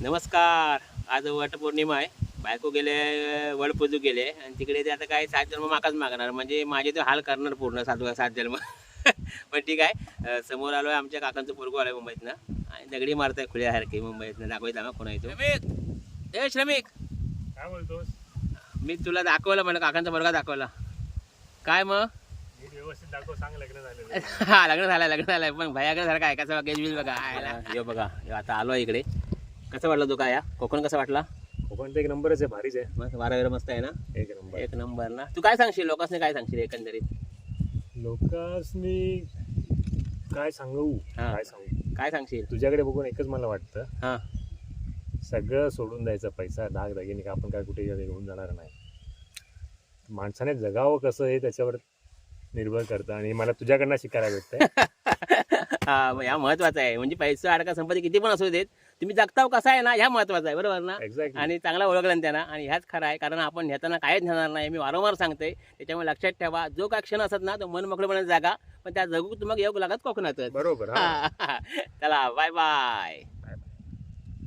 नमस्कार. आज वटपौर्णिमा आहे. बायको गेले वडपूजू गेले आणि तिकडे ते आता काय 7 जन्म माकाच मागणार, म्हणजे माझे ते हाल करणार पूर्ण 7 जन्म. पण ठीक आहे. समोर आलोय, आमच्या काकांचं पोरगो आलोय मुंबईतनं आणि दगडी मारताय खुल्यासारखी मुंबईतनं. दाखवायचं ना कोण येतो. श्रमिक, ए श्रमिक, काय बोलतोस? मी तुला दाखवलं, म्हणलं काकांचा पोरगा दाखवला. काय मग? व्यवस्थित दाखव, सांग लग्न झालेलं. हा, लग्न झालंय पण भयाकडे झालं काय कसं गेज बघा. हे बघा, आता आलो इकडे. कसं वाटलं तो काय कोकण कसा वाटला? कोकण तर एक नंबरच आहे, भारीच आहे. मस्त वारा वगैरे मस्त आहे ना? एक नंबर. एक नंबर ना. तू काय सांगशील लोकांनी, काय सांगशील एकंदरीत? लोकांनी काय सांगू, हा. काय सांगू? काय सांगशील? तुझ्याकडे बघून एकच मला वाटतं, हा, सगळं सोडून द्यायचं. पैसा दाग दागिने का आपण काय कुठे घेऊन जाणार नाही. माणसाने जगावं कसं हे त्याच्यावर निर्भर करतं आणि मला तुझ्याकडनं शिकायला भेटतंय. हा, ह्या महत्वाचं आहे. म्हणजे पैसा अडका संपत्ती किती पण असू देत, तुम्ही जगताव कसा आहे ना, ह्या महत्वाचं आहे. बरोबर ना? एक्झॅक्टली. आणि चांगला ओळखलं ना त्यांना, आणि ह्याच खरं आहे. कारण आपण न्हेताना कायच नेणार नाही, मी वारंवार सांगतोय. त्याच्यामुळे लक्षात ठेवा, जो काय क्षण असत ना तो मन मोकळेपणे जागा, पण त्या जगू तुम्हाला योग लागत कोकणातच. बरोबर. हा. चला, बाय बाय.